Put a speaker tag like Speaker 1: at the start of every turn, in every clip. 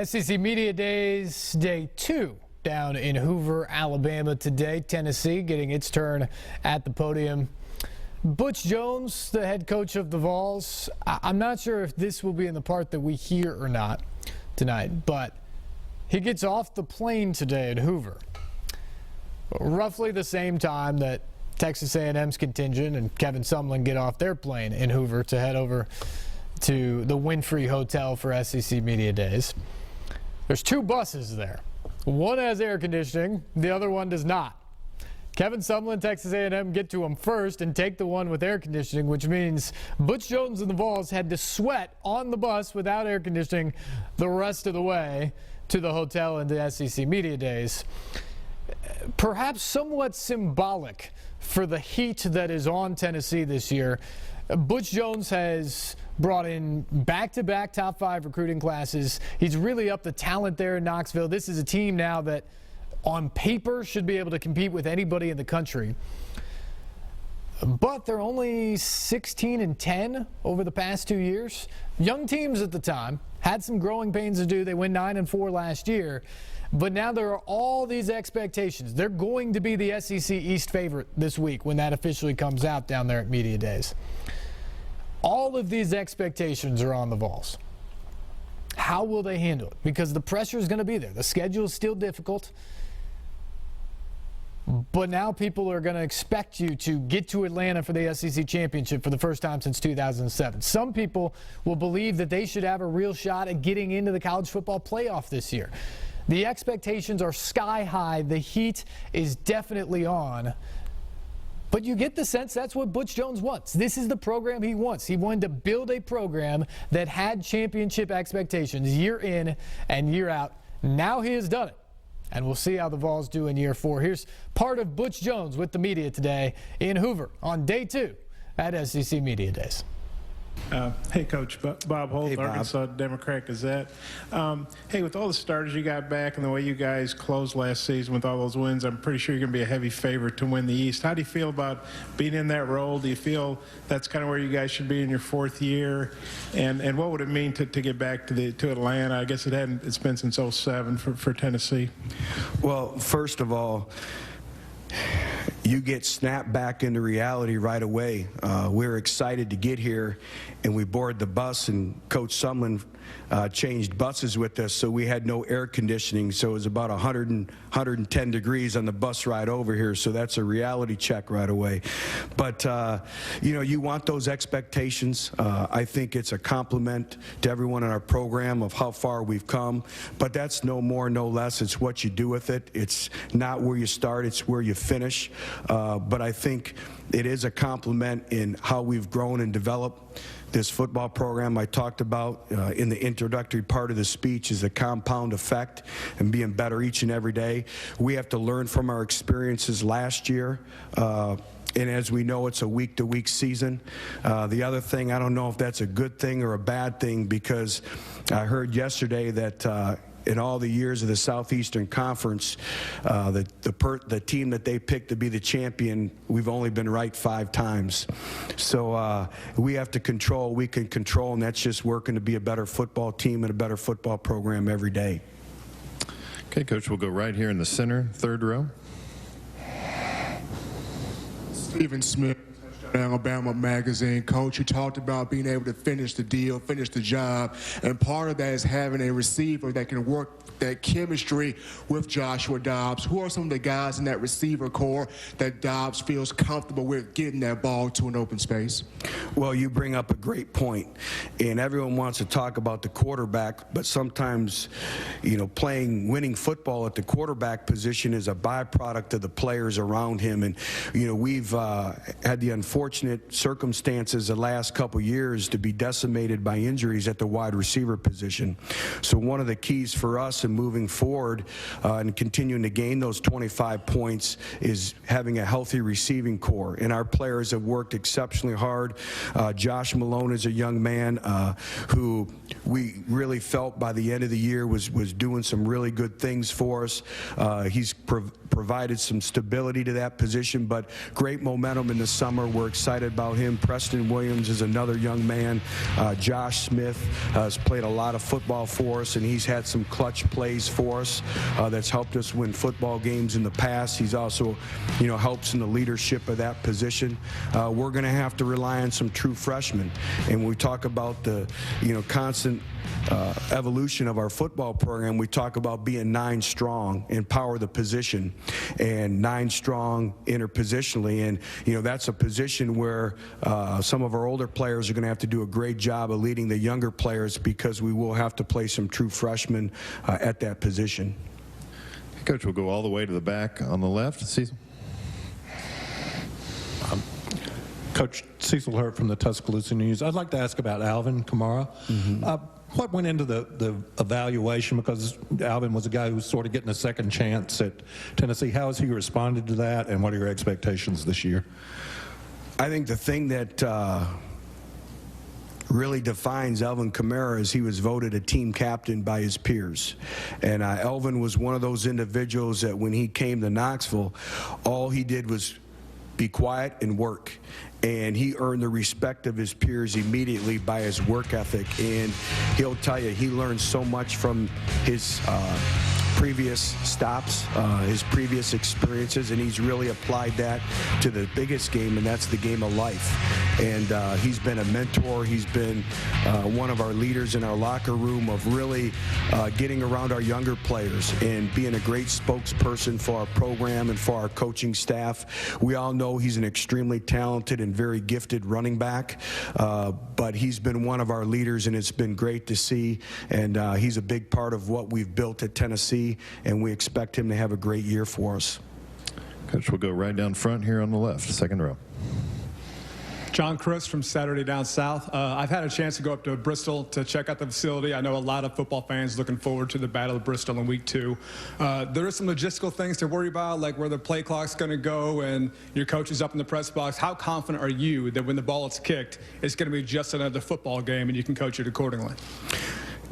Speaker 1: SEC Media Days, day 2 down in Hoover, Alabama today. Tennessee getting its turn at the podium. Butch Jones, the head coach of the Vols, I'm not sure if this will be in the part that we hear or not tonight, but he gets off the plane today at Hoover. Roughly the same time that Texas A&M's contingent and Kevin Sumlin get off their plane in Hoover to head over to the Winfrey Hotel for SEC Media Days. There's 2 buses there. One has air conditioning, the other one does not. Kevin Sumlin, Texas A&M get to him first and take the one with air conditioning, which means Butch Jones and the Vols had to sweat on the bus without air conditioning the rest of the way to the hotel and the SEC Media Days. Perhaps somewhat symbolic for the heat that is on Tennessee this year. Butch Jones has brought in back-to-back top 5 recruiting classes. He's really upped the talent there in Knoxville. This is a team now that on paper should be able to compete with anybody in the country. But they're only 16-10 over the past 2 years. Young teams at the time had some growing pains to do. They went 9-4 last year. But now there are all these expectations. They're going to be the SEC East favorite this week when that officially comes out down there at Media Days. All of these expectations are on the Vols. How will they handle it? Because the pressure is going to be there. The schedule is still difficult. But now people are going to expect you to get to Atlanta for the SEC championship for the first time since 2007. Some people will believe that they should have a real shot at getting into the college football playoff this year. The expectations are sky high. The heat is definitely on. But you get the sense that's what Butch Jones wants. This is the program he wants. He wanted to build a program that had championship expectations year in and year out. Now he has done it. And we'll see how the Vols do in year 4. Here's part of Butch Jones with the media today in Hoover on day 2 at SEC Media Days.
Speaker 2: Hey, Coach. Bob Holt,
Speaker 3: Hey, Bob.
Speaker 2: Arkansas Democrat Gazette. Hey, with all the starters you got back and the way you guys closed last season with all those wins, I'm pretty sure you're going to be a heavy favorite to win the East. How do you feel about being in that role? Do you feel that's kind of where you guys should be in your 4th year? And what would it mean to get back to Atlanta? I guess it's been since 2007 for Tennessee.
Speaker 3: Well, first of all, you get snapped back into reality right away. We're excited to get here, and we board the bus, and Coach Sumlin changed buses with us, so we had no air conditioning, so it was about 110 degrees on the bus ride over here, so that's a reality check right away. But, you know, you want those expectations. I think it's a compliment to everyone in our program of how far we've come, but that's no more, no less. It's what you do with it. It's not where you start, it's where you finish. But I think it is a compliment in how we've grown and developed this football program I talked about in the introductory part of the speech is a compound effect and being better each and every day. We have to learn from our experiences last year. And as we know, it's a week-to-week season. The other thing, I don't know if that's a good thing or a bad thing, because I heard yesterday that in all the years of the Southeastern Conference, the team that they picked to be the champion, we've only been right 5 times. So we have to control, we can control, and that's just working to be a better football team and a better football program every day.
Speaker 4: Okay, Coach, we'll go right here in the center, 3rd row.
Speaker 5: Stephen Smith, Alabama Magazine. Coach, you talked about being able to finish the deal, finish the job, and part of that is having a receiver that can work that chemistry with Joshua Dobbs. Who are some of the guys in that receiver core that Dobbs feels comfortable with getting that ball to an open space?
Speaker 3: Well, you bring up a great point, and everyone wants to talk about the quarterback, but sometimes, you know, winning football at the quarterback position is a byproduct of the players around him. And, you know, we've had the unfortunate circumstances the last couple years to be decimated by injuries at the wide receiver position. So one of the keys for us in moving forward and continuing to gain those 25 points is having a healthy receiving core. And our players have worked exceptionally hard. Josh Malone is a young man who we really felt by the end of the year was doing some really good things for us. He's provided some stability to that position, but great momentum in the summer where we're excited about him. Preston Williams is another young man. Josh Smith has played a lot of football for us, and he's had some clutch plays for us that's helped us win football games in the past. He's also, helps in the leadership of that position. We're going to have to rely on some true freshmen. And when we talk about the, constant evolution of our football program, we talk about being 9 strong, empower the position, and 9 strong interpositionally. And, that's a position where some of our older players are going to have to do a great job of leading the younger players, because we will have to play some true freshmen at that position.
Speaker 4: Coach, we'll go all the way to the back on the left. Cecil.
Speaker 6: Coach Cecil Hurt from the Tuscaloosa News. I'd like to ask about Alvin Kamara. What went into the evaluation? Because Alvin was a guy who was sort of getting a second chance at Tennessee. How has he responded to that, and what are your expectations this year?
Speaker 3: I think the thing that really defines Alvin Kamara is he was voted a team captain by his peers. And Alvin was one of those individuals that when he came to Knoxville, all he did was be quiet and work. And he earned the respect of his peers immediately by his work ethic. And he'll tell you, he learned so much from his previous stops, his previous experiences, and he's really applied that to the biggest game, and that's the game of life. And he's been a mentor. He's been one of our leaders in our locker room of really getting around our younger players and being a great spokesperson for our program and for our coaching staff. We all know he's an extremely talented and very gifted running back, but he's been one of our leaders, and it's been great to see. And he's a big part of what we've built at Tennessee, and we expect him to have a great year for us.
Speaker 4: Coach, we'll go right down front here on the left, second row.
Speaker 7: John Chris from Saturday Down South. I've had a chance to go up to Bristol to check out the facility. I know a lot of football fans looking forward to the Battle of Bristol in week 2. There are some logistical things to worry about, like where the play clock's going to go and your coach is up in the press box. How confident are you that when the ball is kicked, it's going to be just another football game and you can coach it accordingly?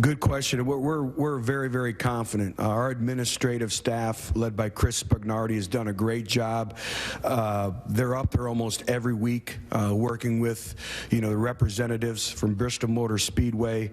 Speaker 3: Good question. We're very, very confident. Our administrative staff, led by Chris Spagnardi, has done a great job. They're up there almost every week working with, the representatives from Bristol Motor Speedway.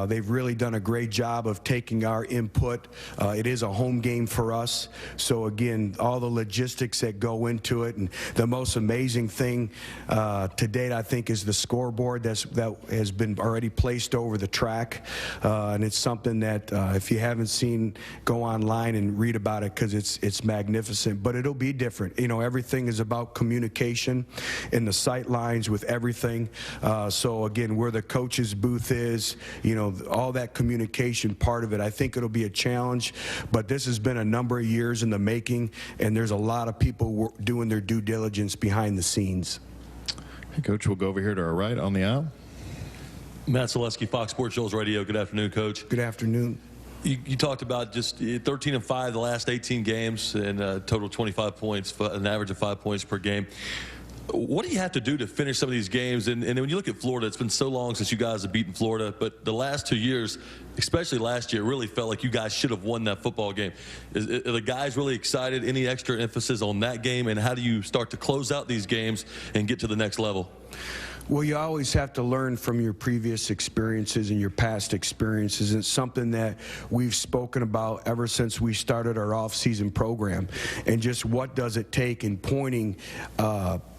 Speaker 3: They've really done a great job of taking our input. It is a home game for us. So, again, all the logistics that go into it. And the most amazing thing to date, I think, is the scoreboard that has been already placed over the track. And it's something that if you haven't seen, go online and read about it, because it's magnificent. But it'll be different. Everything is about communication in the sight lines with everything. So again, where the coach's booth is, all that communication part of it, I think it'll be a challenge. But this has been a number of years in the making, and there's a lot of people doing their due diligence behind the scenes.
Speaker 4: Hey, Coach, we'll go over here to our right on the aisle.
Speaker 8: Matt Zaleski, Fox Sports Jones Radio. Good afternoon, Coach.
Speaker 3: Good afternoon.
Speaker 8: You talked about just 13-5 the last 18 games and a total of 25 points, an average of 5 points per game. What do you have to do to finish some of these games? And when you look at Florida, it's been so long since you guys have beaten Florida, but the last 2 years, especially last year, it really felt like you guys should have won that football game. Are the guys really excited? Any extra emphasis on that game? And how do you start to close out these games and get to the next level?
Speaker 3: Well, you always have to learn from your previous experiences and your past experiences. It's something that we've spoken about ever since we started our off-season program. And just what does it take in pointing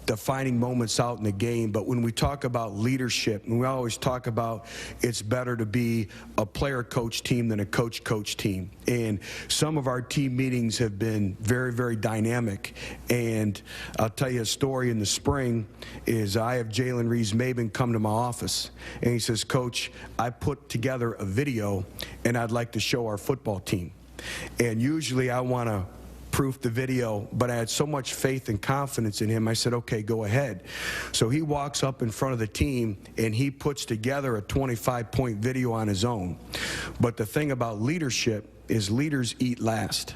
Speaker 3: defining moments out in the game. But when we talk about leadership, and we always talk about it's better to be a player-coach team than a coach-coach team. And some of our team meetings have been very, very dynamic. And I'll tell you a story in the spring is I have Jalen Reeves-Maben come to my office, and he says, Coach, I put together a video, and I'd like to show our football team. And usually I want to proof the video, but I had so much faith and confidence in him, I said, okay, go ahead. So he walks up in front of the team, and he puts together a 25-point video on his own. But the thing about leadership is leaders eat last.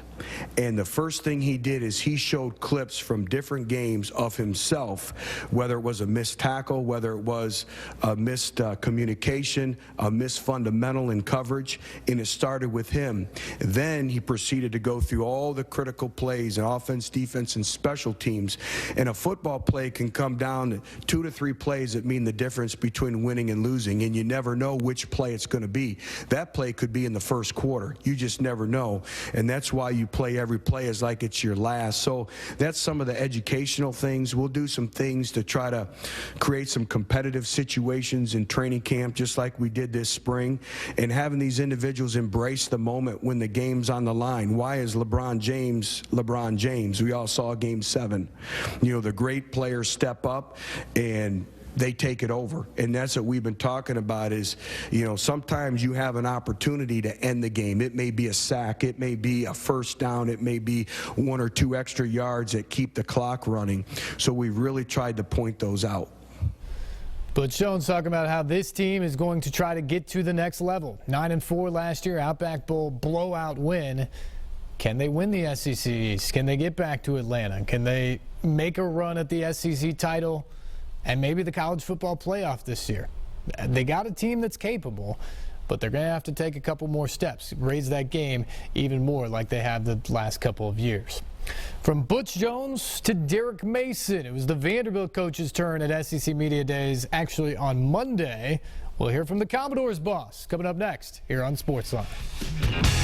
Speaker 3: And the first thing he did is he showed clips from different games of himself, whether it was a missed tackle, whether it was a missed communication, a missed fundamental in coverage, and it started with him. Then he proceeded to go through all the critical plays in offense, defense, and special teams. And a football play can come down to 2 to 3 plays that mean the difference between winning and losing, and you never know which play it's going to be. That play could be in the first quarter. You just never know, and that's why you play every play as like it's your last. So that's some of the educational things. We'll do some things to try to create some competitive situations in training camp, just like we did this spring, and having these individuals embrace the moment when the game's on the line. Why is LeBron James? We all saw Game 7. You know, the great players step up and they take it over. And that's what we've been talking about is, you know, sometimes you have an opportunity to end the game. It may be a sack, it may be a first down, it may be 1 or 2 extra yards that keep the clock running. So we really tried to point those out.
Speaker 1: Butch Jones talking about how this team is going to try to get to the next level. 9-4 last year, Outback Bowl blowout win. Can they win the SEC East? Can they get back to Atlanta? Can they make a run at the SEC title and maybe the college football playoff this year? They got a team that's capable, but they're going to have to take a couple more steps, raise that game even more like they have the last couple of years. From Butch Jones to Derek Mason, it was the Vanderbilt coach's turn at SEC Media Days actually on Monday. We'll hear from the Commodores boss coming up next here on SportsLine.